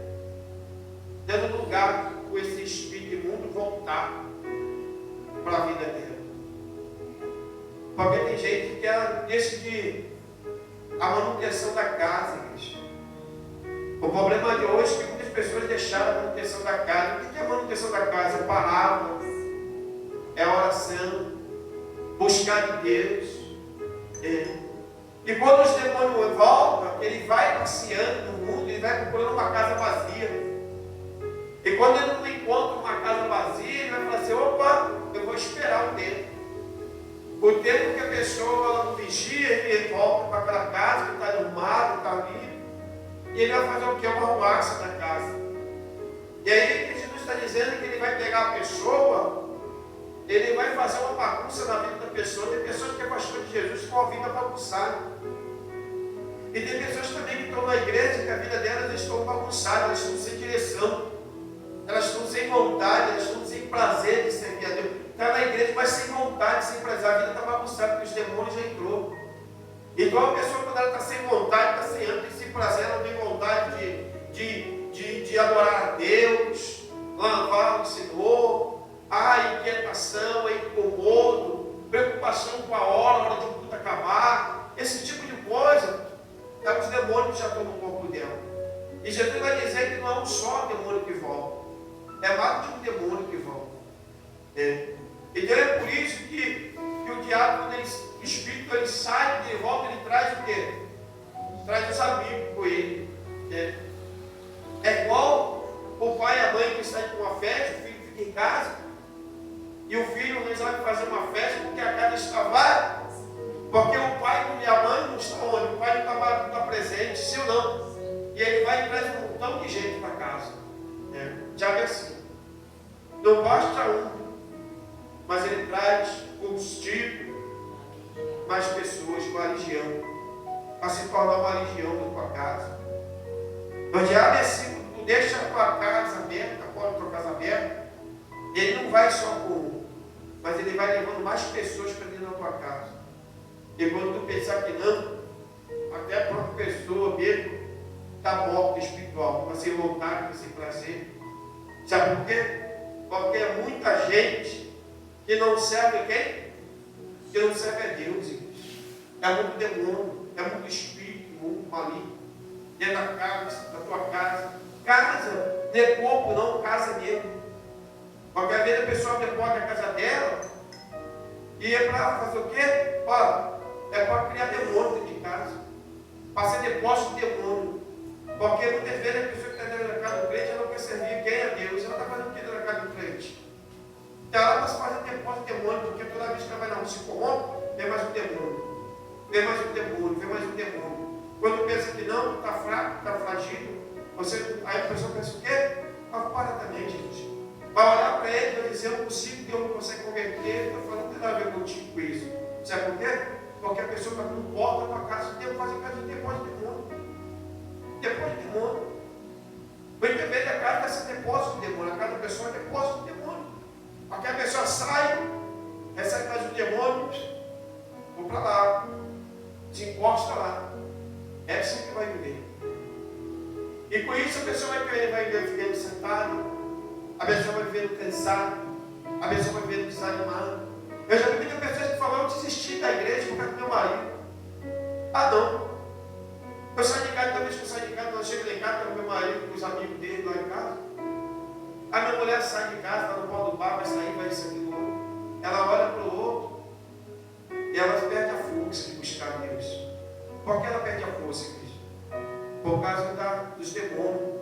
Dando lugar para esse espírito imundo voltar para a vida dela. Porque tem gente que ela decide a manutenção da casa, igreja. O problema de hoje é que muitas pessoas deixaram a manutenção da casa. O que é a manutenção da casa? É palavra, é oração, buscar de Deus. E quando os demônios voltam, ele vai passeando no mundo, ele vai procurando uma casa vazia. E quando ele não encontra uma casa vazia, ele vai falar assim, opa, eu vou esperar o tempo. O tempo que a pessoa ela não vigia, ele volta para aquela casa que está arrumada, está ali. E ele vai fazer o que? Uma arruaça na casa. E aí que Jesus está dizendo que ele vai pegar a pessoa, ele vai fazer uma bagunça na vida da pessoa. Tem pessoas que é pastor de Jesus com a vida bagunçada. E tem pessoas também que estão na igreja que a vida delas estão bagunçadas, elas estão sem direção, elas estão sem vontade, elas estão sem prazer de servir a Deus. Está na igreja, mas sem vontade, sem prazer. A vida está bagunçada porque os demônios já entrou. Então a pessoa, quando ela está sem vontade, está sem ânimo, sem prazer, ela não tem vontade de adorar a Deus, louvar o Senhor. Inquietação, incomodo, preocupação com a hora de o culto acabar, esse tipo de coisa, os demônios já tomam o corpo dela. E Jesus vai dizer que não é um só demônio que volta, é mais de um demônio que volta. Então é por isso que o diabo, quando o espírito ele sai, ele volta, ele traz o quê? Traz os amigos com ele. É igual o pai e a mãe que saem com uma festa, o filho fica em casa. E o filho resolve fazer uma festa porque a casa está vazia. Porque o pai e a mãe não estão onde? O pai não está presente, sim ou não? E ele vai e traz um montão de gente para casa. Já é assim. Não basta um, mas ele traz combustível, mais pessoas, uma legião, para se tornar uma legião na tua casa. O diabo é assim, tu deixa a tua casa aberta, a porta da tua casa aberta, ele não vai só com um, mas ele vai levando mais pessoas para dentro da tua casa. E quando tu pensar que não, até a própria pessoa mesmo está morta espiritual, para sem vontade, para sem prazer. Sabe por quê? Porque é muita gente que não serve a quem? Que não serve a Deus. É muito demônio, é muito espírito, muito maligno. Dentro da casa, da tua casa. Casa, não é corpo não, casa mesmo. Porque às vezes a pessoa deporta a casa dela e é para fazer o quê? É para criar demônio dentro de casa. Para ser depósito de demônio. Porque muitas vezes a pessoa que está dentro da casa do crente, ela não quer servir quem é Deus. Ela está fazendo o que dentro da casa do crente? Então ela vai fazer depósito de demônio, porque toda vez que ela vai na rua se corrompe, vem mais um demônio. Vem mais um demônio, vem mais um demônio. Quando pensa que não, está fraco, está fragido, aí a pessoa pensa o quê? Para também, gente. Vai olhar para ele e vai dizer, eu não consigo, Deus não consegue converter. Está falando, não tem nada a ver contigo com isso. Sabe por quê? Porque a pessoa está com porta para casa, tem que fazer casa de depósito de demônio. Depósito de demônio. Muitas vezes a casa vai ser depósito de demônio, a casa da pessoa é depósito de demônio. Porque a pessoa sai, recebe mais um demônio, vou para lá, se encosta lá. É assim que vai viver. E com isso a pessoa vai vivendo sentada, a pessoa vai vivendo cansada, a pessoa vai vivendo desanimada. Eu já vi muitas pessoas que falam, eu desisti da igreja por causa do meu marido. Ah não. Eu saio de casa, toda vez que eu saio de casa, eu chego lá em casa, com meu marido, com os amigos dele lá em casa. A minha mulher sai de casa, está no pó do bar, vai sair, vai isso aqui do outro. Ela olha para o outro e ela perde a força de buscar Deus. Por que ela perde a força, igreja? Por causa dos demônios.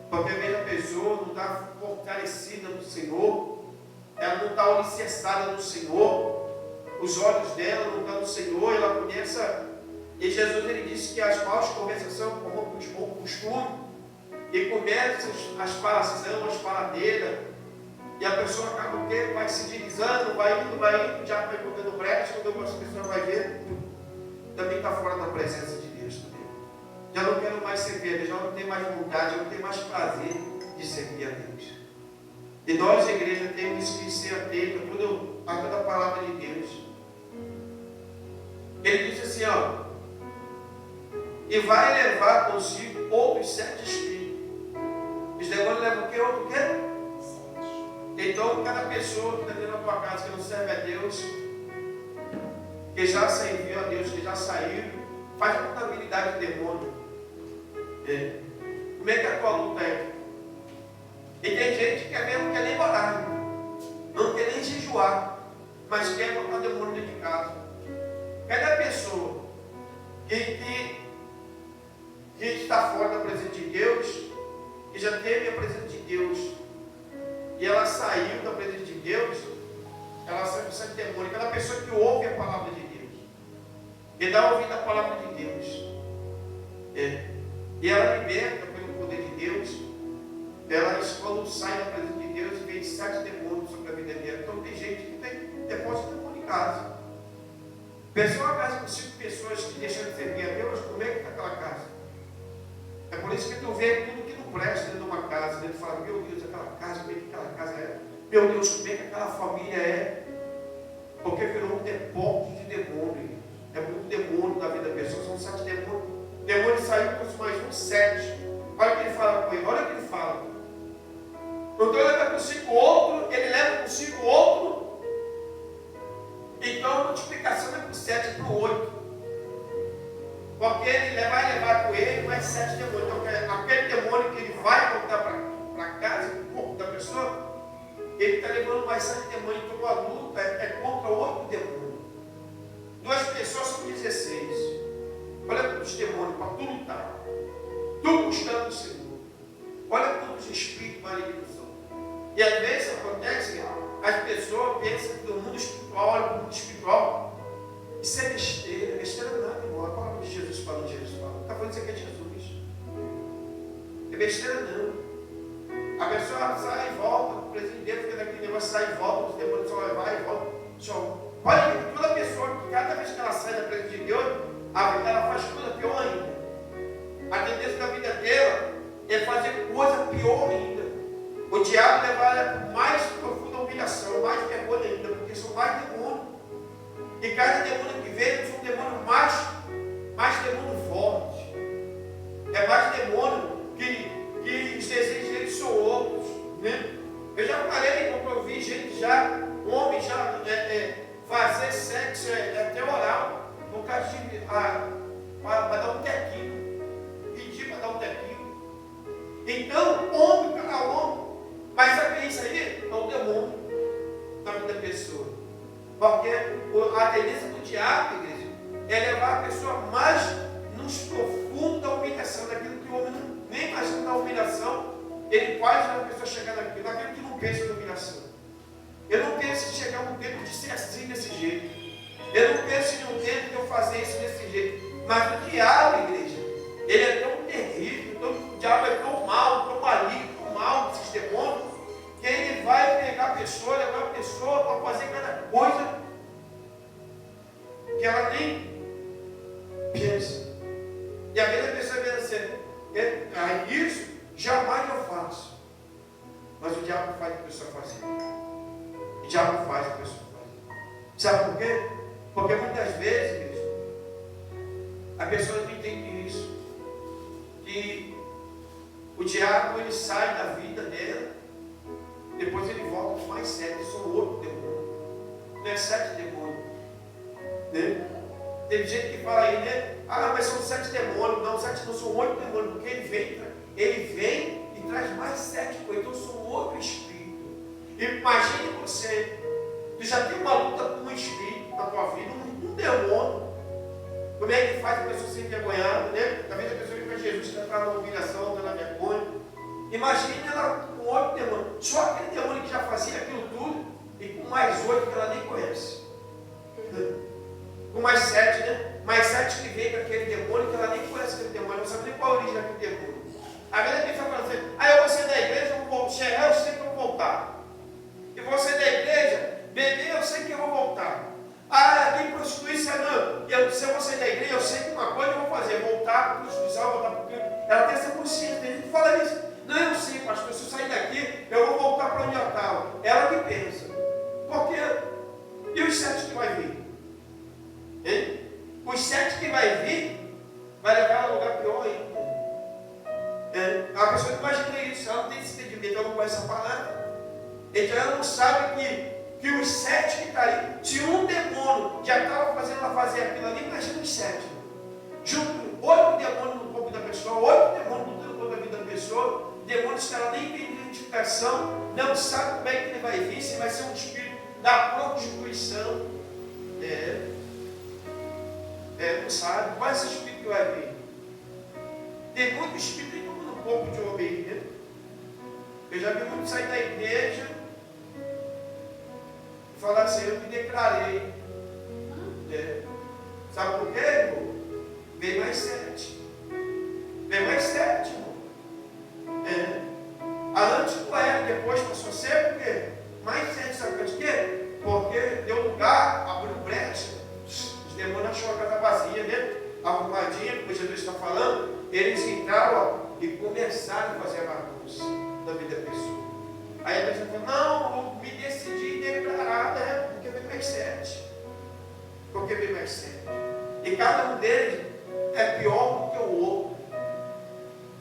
Porque às vezes a pessoa não está fortalecida no Senhor, ela não está alicerçada no Senhor, os olhos dela não estão no Senhor, ela começa. E Jesus ele disse que as maus conversações corrompem os bons costumes, e começa as falações, as faladeiras, e a pessoa acaba o quê? Vai se deslizando, vai indo, já vai botando brecha, quando a pessoa vai ver, também está fora da presença de Deus também. Já não quero mais servir, já não tenho mais vontade, já não tenho mais prazer de servir a Deus. E nós, a igreja, temos que ser atentos a toda a palavra de Deus. Ele disse assim, ó, e vai levar consigo outros 7 espíritos. Os demônios levam o quê? Outro quê? 7. Então, cada pessoa que está dentro da tua casa que não serve a Deus, que já serviu a Deus, que já saiu, faz contabilidade de demônio. Como é que a tua luta é? E tem gente que mesmo quer nem orar, não quer nem jejuar, mas quer botar demônio dentro de casa. Cada pessoa que está fora da presença de Deus, que já teve a presença de Deus, e ela saiu da presença de Deus, ela sai do demônio. Cada pessoa que ouve a palavra de Deus, e dá ouvido à palavra de Deus, e ela liberta pelo poder de Deus, ela quando sai da presença de Deus, vem 7 demônios sobre a vida dela. Então tem gente que tem depósito de demônio em casa. Pessoa uma casa com 5 pessoas que deixam de servir a Deus, como é que está aquela casa? É por isso que tu vê tudo que não presta dentro de uma casa, dentro fala, meu Deus, aquela casa, como é que aquela casa é? Meu Deus, como é que aquela família é? Porque virou um depósito de demônio. É muito demônio na vida da pessoa, são 7 demônios. O demônio saiu com mais um 7. Olha o que ele fala com ele, olha o que ele fala. Então ele leva consigo outro, ele leva consigo outro. Então a multiplicação não é para o 7, é para o 8. Porque ele vai levar com ele mais 7 demônios. Então aquele demônio que ele vai voltar para casa, para o corpo da pessoa, ele está levando mais 7 demônios. Então a luta é contra 8 demônios. 2 pessoas são 16. Olha quantos demônios para tu lutar. Tu buscando o Senhor. Olha quantos espíritos malignos são. E às vezes acontece, as pessoas pensam que o mundo espiritual, olha para o mundo espiritual. Isso é besteira. Besteira não, irmão. A palavra de Jesus fala, Jesus fala. Está falando isso aqui é Jesus. É besteira não. A pessoa sai e volta, o presidente dele fica naquele negócio, sai e volta, os demônios só vai e volta. Só. Olha que toda pessoa, que cada vez que ela sai da presença de Deus, a vida ela faz coisa pior ainda. A tendência da vida dela é fazer coisa pior ainda. O diabo levar ela para mais profunda humilhação, mais vergonha ainda, porque são mais demônios. E cada demônio que vem são demônios mais demônio forte. É mais demônio que os desejos deles são outros. Né? Eu já falei, como eu vi gente já, homem já fazer sexo até oral, por causa de para dar um tequinho, pedir para dar um tequinho. Então, homem para homem, mas sabe isso aí? É um demônio na vida da pessoa. Porque a tendência do diabo, igreja, é levar a pessoa mais nos profundos da humilhação, daquilo que o homem nem imagina da humilhação, ele faz a pessoa chegar naquilo que não pensa na humilhação. Eu não penso em chegar um tempo de ser assim desse jeito. Eu não penso em um tempo de eu fazer isso desse jeito. Mas o diabo, igreja, ele é tão terrível, o diabo é tão mal, tão maligno, tão mal, esses demônios, que ele vai pegar a pessoa, levar a pessoa para fazer cada coisa que ela nem pensa. E às vezes a pessoa pensa assim, isso jamais eu faço. Mas o diabo faz a pessoa fazer. O diabo faz a pessoa fazer. Sabe por quê? Porque muitas vezes, a pessoa não entende isso. Que o diabo, ele sai da vida dela, depois ele volta com mais 7, são 8 demônios. Não é 7 demônios. Né? Tem gente que fala aí, né? Mas são 7 demônios. Não, 7 não, são 8 demônios, porque ele vem e traz mais 7 coisas. Então são 8 espíritos. Imagine você, tu já tem uma luta com um espírito na tua vida, um demônio. Como é que faz a pessoa ser envergonhada, né? Talvez a pessoa vem para Jesus, que está na humilhação, está na vergonha. Imagine ela com 8 demônios. Só aquele demônio que já fazia aquilo tudo, e com mais 8 que ela nem conhece. Com mais 7, né? Mais 7 que vem com aquele demônio, que ela nem conhece aquele demônio, não sabe nem qual a origem daquele demônio. Às vezes a pessoa fala assim, eu vou sair da igreja, eu vou chegar, eu sei que eu vou voltar. Eu vou sair da igreja, beber, eu sei que eu vou voltar. Tem prostituição, não. Se eu vou sair da igreja, eu sei que uma coisa eu vou fazer, voltar para a prostituição, voltar para o crime. Ela tem essa consciência, tem gente que fala isso. Não, eu sei, pastor, se eu sair daqui, eu vou voltar para onde eu estava. Ela que pensa. Porque, e os 7 que vai vir? Hein? Os 7 que vai vir, vai levar a um lugar pior ainda. A pessoa não imagina isso, ela não tem esse entendimento, ela não conhece a palavra. Então ela não sabe que os 7 que estão ali, se um demônio já estava fazendo ela fazer aquilo ali, imagina os 7. Junto 8 demônios no corpo da pessoa, 8 demônios no corpo da vida da pessoa, demônios que ela nem tem identificação, não sabe como é que ele vai vir, se vai ser um espírito da prostituição. Não sabe, qual é esse espírito que vai vir? Tem muito espírito no corpo de homem, né? Eu já vi muito sair da igreja e falar assim, eu me declarei. Sabe por quê, irmão? Vem mais 7. Vem mais 7, irmão. Antes não era, depois passou a ser, por quê? Mais 7, sabe por quê? Porque deu lugar, abriu brecha. Os demônios acharam a casa vazia, né? Arrumadinha, como Jesus está falando. Eles entraram e começaram a fazer a bagunça da vida da pessoa. Aí a pessoa falou, não, eu me decidi declarar, porque vem mais 7. Porque vem mais 7. E cada um deles é pior do que o outro.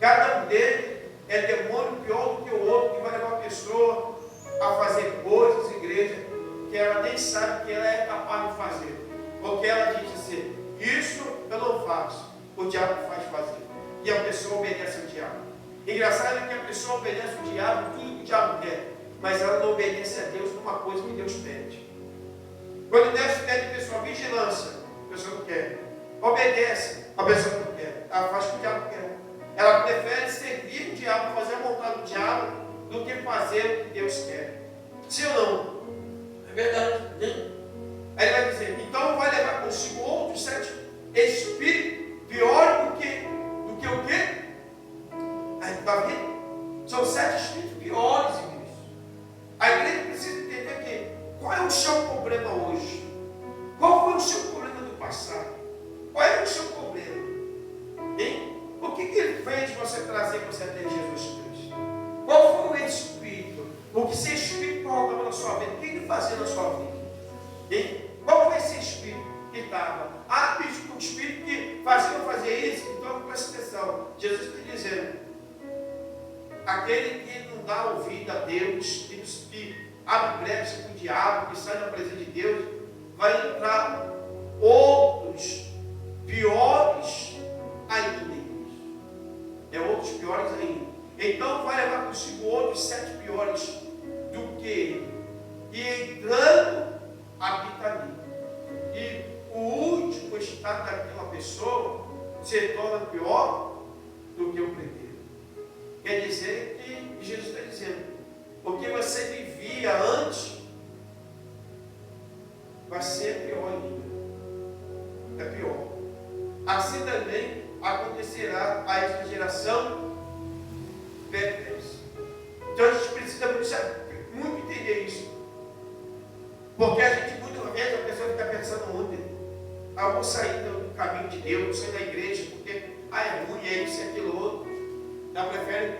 Cada um deles é demônio pior do que o outro, que vai levar a pessoa a fazer coisas, igreja, que ela nem sabe que ela é capaz de fazer. Porque ela diz assim, isso eu não faço, o diabo faz fazer. E a pessoa obedece ao diabo. Engraçado é que a pessoa obedece ao diabo, tudo que o diabo quer, mas ela não obedece a Deus numa coisa que Deus pede. Quando Deus pede a pessoa vigilância, a pessoa não quer. Obedece, a pessoa não quer. Ela faz o que o diabo quer. Ela prefere servir o diabo, fazer a vontade do diabo, do que fazer o que Deus quer. Sim ou não? É verdade. Né? Aí ele vai dizer, então vai levar consigo outros 7 espíritos piores do que o quê? Aí está vendo? São 7 espíritos piores, igreja. A igreja precisa entender que qual é o seu problema hoje? Qual foi o seu problema do passado? Qual é o seu problema? Hein? O que ele fez você trazer para você ter Jesus Cristo? Qual foi o espírito? O que esse espírito colocava na sua vida? O que ele fazia na sua vida? Hein? Qual foi esse espírito que estava? Bicho, um espírito que fazia fazer isso, então presta atenção. Jesus está dizendo, aquele que não dá ouvido a Deus, que abre brecha para o diabo, que sai da presença de Deus, vai entrar outros piores ainda. Outros piores ainda. Então vai levar consigo outros 7 piores do que ele. E entrando, habita ali. E o último estado daquela pessoa se torna pior do que o primeiro. Quer dizer que Jesus está dizendo, o que você vivia antes vai ser pior ainda. É pior. Assim também acontecerá a esta geração perversa. Então a gente precisa muito entender isso. Porque a gente muitas vezes a pessoa fica pensando ontem. eu vou sair do caminho de Deus, vou sair da igreja, porque é ruim, é isso, é aquilo outro. Ela prefere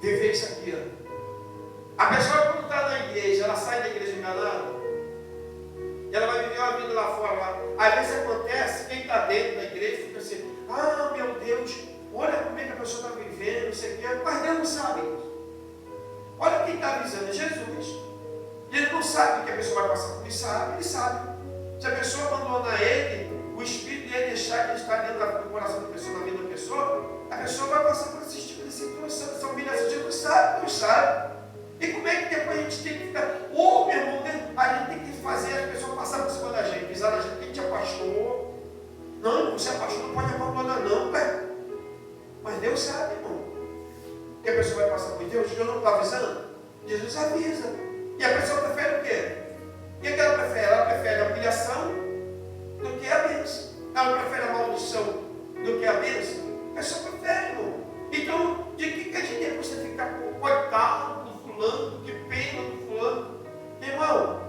viver isso aqui. A pessoa quando está na igreja, ela sai da igreja enganada, ela vai viver uma vida lá fora. Lá. Às vezes acontece, quem está dentro da igreja fica assim, meu Deus, olha como é que a pessoa está vivendo, não sei o quê. Mas Deus não sabe isso. Olha quem está avisando, Jesus. Ele não sabe o que a pessoa vai passar por isso, ele sabe. Se a pessoa abandona ele, o espírito dele deixar que ele está dentro do coração da pessoa, na vida da pessoa, a pessoa vai passar por esse tipo de situação, essa humilhação. Jesus sabe, Deus sabe. E como é que depois a gente tem que ficar? Meu irmão, a gente tem que fazer as pessoas passar por cima da gente, pisar na gente, que a gente é pastor. Não, você é pastor, não pode abandonar, não, pai. Mas Deus sabe, irmão, que a pessoa vai passar por Deus. Deus não está avisando? Jesus avisa. E a pessoa prefere o quê? O que ela prefere? Ela prefere a humilhação do que a bênção. Ela prefere a maldição do que a bênção. A pessoa prefere, irmão. Então, de que adianta você ficar coitado do fulano, que pena do fulano? Irmão,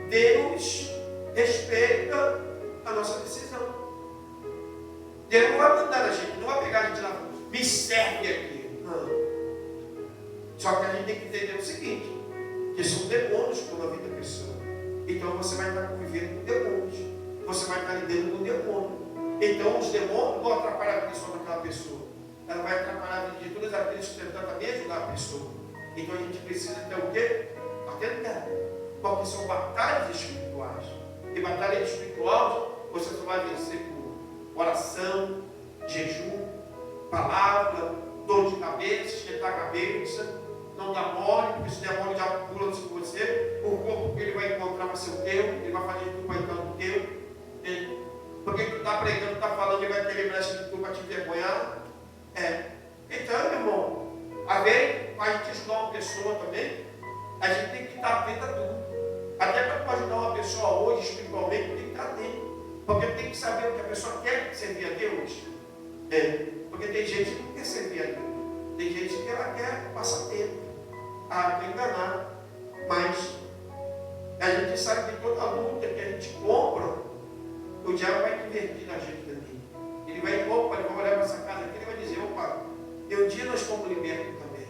Deus respeita a nossa decisão. Deus não vai mandar a gente, não vai pegar a gente lá, me serve aqui. Não. Só que a gente tem que entender o seguinte, que são demônios que estão na vida da pessoa. Então você vai estar convivendo com demônios. Você vai estar lidando com demônios. Então os demônios vão atrapalhar a visão daquela pessoa. Ela vai atrapalhar a vida de todos aqueles que tentam também ajudar a pessoa. Então a gente precisa ter o quê? Atentar. Porque são batalhas espirituais. E batalha espiritual você só vai vencer por oração, jejum, palavra, dor de cabeça, esquentar a cabeça. Não dá mole, porque se der mole já pula de você. O corpo que ele vai encontrar vai ser o teu, ele vai fazer tudo para entrar no teu. Porque tu está pregando, está falando, ele vai querer brecha de tudo para te envergonhar. Então, meu irmão, a gente ajudar uma pessoa também, a gente tem que estar atento a tudo. Até para ajudar uma pessoa hoje, espiritualmente, tem que estar atento. Porque tem que saber o que a pessoa quer servir a Deus. Porque tem gente que não quer servir a Deus. Tem gente que ela quer passar tempo, quer enganar. Mas a gente sabe que toda luta que a gente compra, o diabo vai divertir na gente também. Ele vai olhar para essa casa aqui, ele vai dizer, um dia nós fomos libertos também.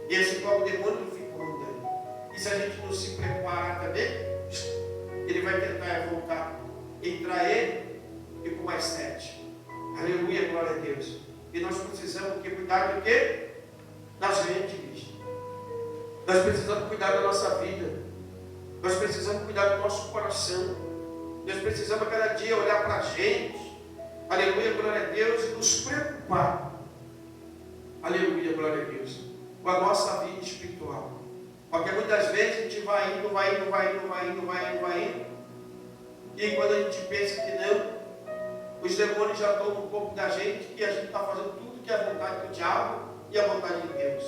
E esse próprio demônio não fica andando. E se a gente não se preparar também, ele vai tentar voltar, entrar ele e com mais 7. Aleluia, glória a Deus. E nós precisamos cuidar do quê? Das mentes. Nós precisamos cuidar da nossa vida. Nós precisamos cuidar do nosso coração. Nós precisamos cada dia olhar para a gente. Aleluia, glória a Deus. E nos preocupar. Aleluia, glória a Deus. Com a nossa vida espiritual. Porque muitas vezes a gente vai indo. E quando a gente pensa que não, os demônios já estão no corpo da gente e a gente está fazendo tudo que é a vontade do diabo e a vontade de Deus.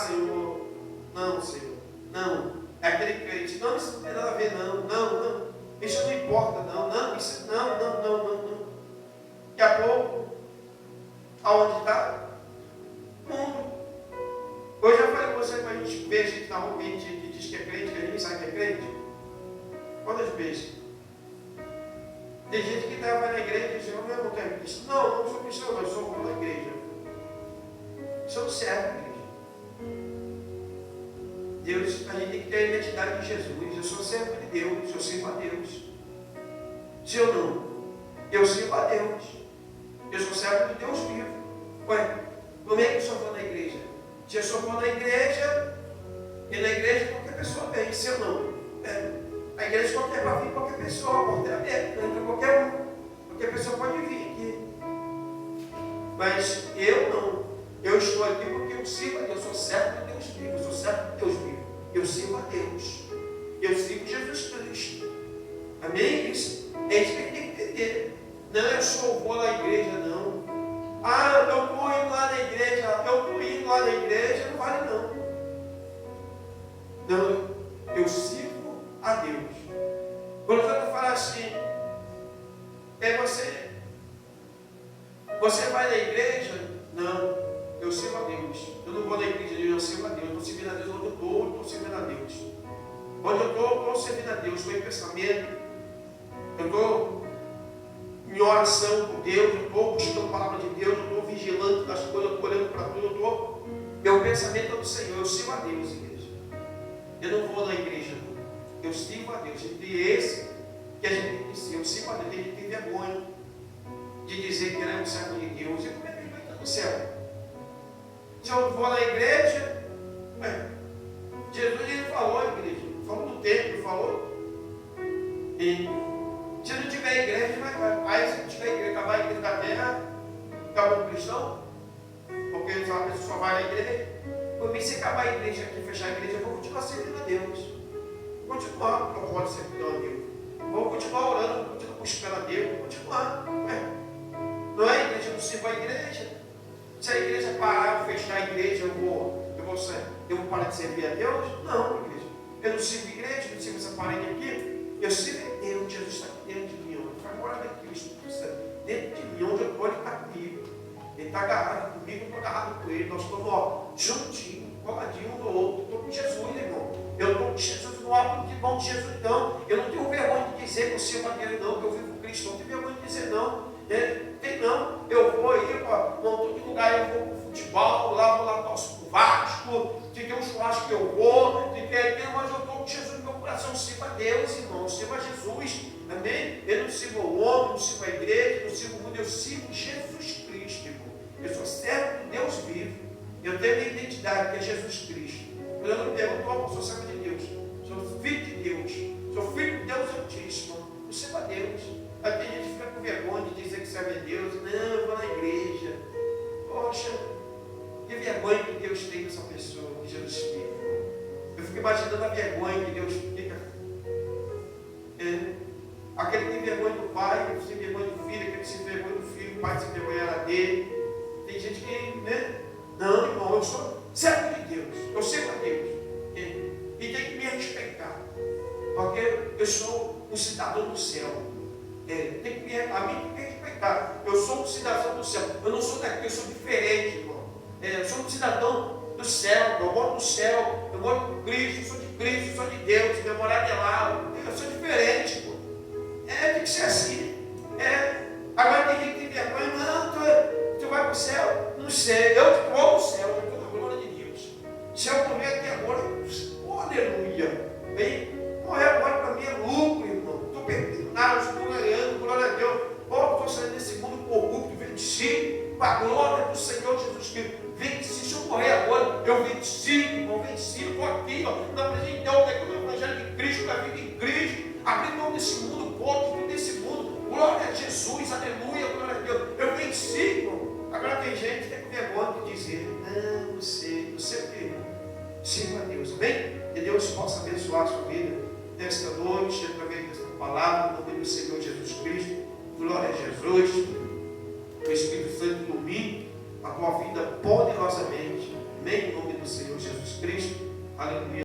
Senhor, não, Senhor, não. É aquele crente, não, isso não tem nada a ver, não. Isso não importa, não. Daqui a pouco, aonde está? Mundo. Eu já falei com você, quando a gente vê gente na rua, a gente diz que é crente, que a gente sabe que é crente. Quantas vezes? Tem gente que vai na igreja e diz, eu não quero cristão. Não sou cristão, não, eu sou da igreja. Isso não serve, igreja. Deus, a gente tem que ter a identidade de Jesus. Eu sou servo de Deus, eu sirvo a Deus. Se eu não, eu sirvo a Deus. Eu sou servo de Deus vivo. Como é que eu só vou na igreja? Se eu só vou na igreja, e na igreja qualquer pessoa vem. Se eu não, a igreja qualquer para vir qualquer pessoa, a porta é aberta, entra qualquer um. Qualquer pessoa pode vir aqui. Mas eu não. Eu estou aqui porque eu sirvo a Deus. Eu sou servo de Deus vivo. Eu sou servo de Deus vivo. Eu sirvo a Deus. Eu sirvo Jesus Cristo. Amém? Isso é isso que a gente tem que entender. Não é só vou na igreja, não. Eu estou indo lá na igreja. Não vale não. Não, eu sirvo a Deus. Quando eu falar assim, você vai na igreja? Não, eu sirvo a Deus. Eu não vou na igreja, eu sirvo a Deus. Eu estou servindo a Deus onde eu estou servindo a Deus. Onde eu estou servindo a Deus. Estou em pensamento, eu estou em oração com Deus, eu estou buscando a palavra de Deus, eu estou vigilante das coisas, eu estou olhando para tudo, meu pensamento é do Senhor, eu sirvo a Deus, igreja. Eu não vou na igreja, eu sirvo a Deus. E esse que a gente tem que ser, eu sirvo a Deus, a gente tem vergonha de dizer que ele é um servo de Deus. E como é que ele vai estar no céu? Se eu vou na igreja, Jesus ele falou, igreja, falou no templo, falou. E se não tiver igreja, vai. Aí se não tiver igreja, acabar a igreja da terra, acabou o cristão, porque a pessoa só vai na igreja. Por mim, se acabar a igreja aqui, fechar a igreja, eu vou continuar servindo a Deus. Vou continuar, porque eu posso servir a Deus. Vou continuar orando, vou continuar buscando a Deus, vou continuar. Não é a igreja, eu não sirvo a igreja. Se a igreja parar, fechar a igreja, eu vou parar de servir a Deus? Não, igreja. Eu não sirvo a igreja, não sirvo essa parede aqui. Eu sirvo a Deus, Jesus está aqui dentro de mim. Ele está morando aqui, o Espírito Santo. Dentro de mim, onde eu estou, ele está comigo. Ele está agarrado comigo, eu estou agarrado com ele. Nós estamos juntinhos, coladinho um do outro. Estou com Jesus, irmão. Eu estou com Jesus no ar, de mão de Jesus, não. Eu não tenho vergonha de dizer que eu sirvo a Deus, não, que eu vivo com Cristo. Não tenho vergonha de dizer, não. Tem não. Eu vou aí para um montão de lugar, eu vou para o futebol, vou lá torço para o Vasco, se tem um churrasco que eu vou, mas eu estou com Jesus no meu coração. Eu sirvo a Deus, irmão. Eu sirvo a Jesus. Amém? Eu não sirvo o homem, não sirvo a igreja, não sirvo o mundo, eu sirvo Jesus Cristo, irmão. Eu sou servo de Deus vivo. Eu tenho a minha identidade, que é Jesus Cristo. Mas eu não me pergunto, eu sou servo de Deus. Sou filho de Deus. Sou filho de Deus Altíssimo. Eu sirvo a Deus. Aí tem gente que fica com vergonha de dizer que serve a Deus. Não, eu vou na igreja. Poxa, que vergonha que Deus tem nessa pessoa, que Jesus fica. Eu fico imaginando a vergonha que Deus fica. Aquele que tem vergonha do pai, aquele que tem vergonha do filho, aquele que tem vergonha do filho, o pai se envergonhará dele. Tem gente que, não, irmão, eu sou servo de Deus, eu sirvo a Deus. E tem que me respeitar, porque eu sou um cidadão do céu. A mim tem que me respeitar. Eu sou um cidadão do céu. Eu não sou daqui, eu sou diferente, irmão. Eu sou um cidadão do céu, eu moro no céu, eu moro com Cristo, eu sou de Cristo, eu sou de Deus, minha morada é lá, eu sou diferente, irmão. Tem que ser assim. Agora tem gente que tem vergonha, não, tu vai para o céu? Não sei, eu vou para o céu, eu estou na glória de Deus. Se eu morrer aqui agora, aleluia. Morrer agora para mim é lucro, irmão. Estou perdendo nada, estou ganhando, glória a Deus. Estou saindo desse mundo corrupto, venci, para a glória do Senhor Jesus Cristo. Venci, se eu morrer agora, eu venci, irmão, venci, eu estou aqui, na presença de Deus, pegando o Evangelho de Cristo, da vida em Cristo, abrindo mão desse mundo, tudo desse mundo. Glória a Jesus, aleluia, glória a Deus. Eu venci, irmão. Agora tem gente que tem vergonha de dizer, não sei o que, irmão. Sirva a Deus, amém? Que Deus possa abençoar a sua vida nesta noite, através desta palavra, no nome do Senhor Jesus Cristo. Glória a Jesus. O Espírito Santo ilumine a tua vida poderosamente. Amém? Em nome do Senhor Jesus Cristo. Aleluia.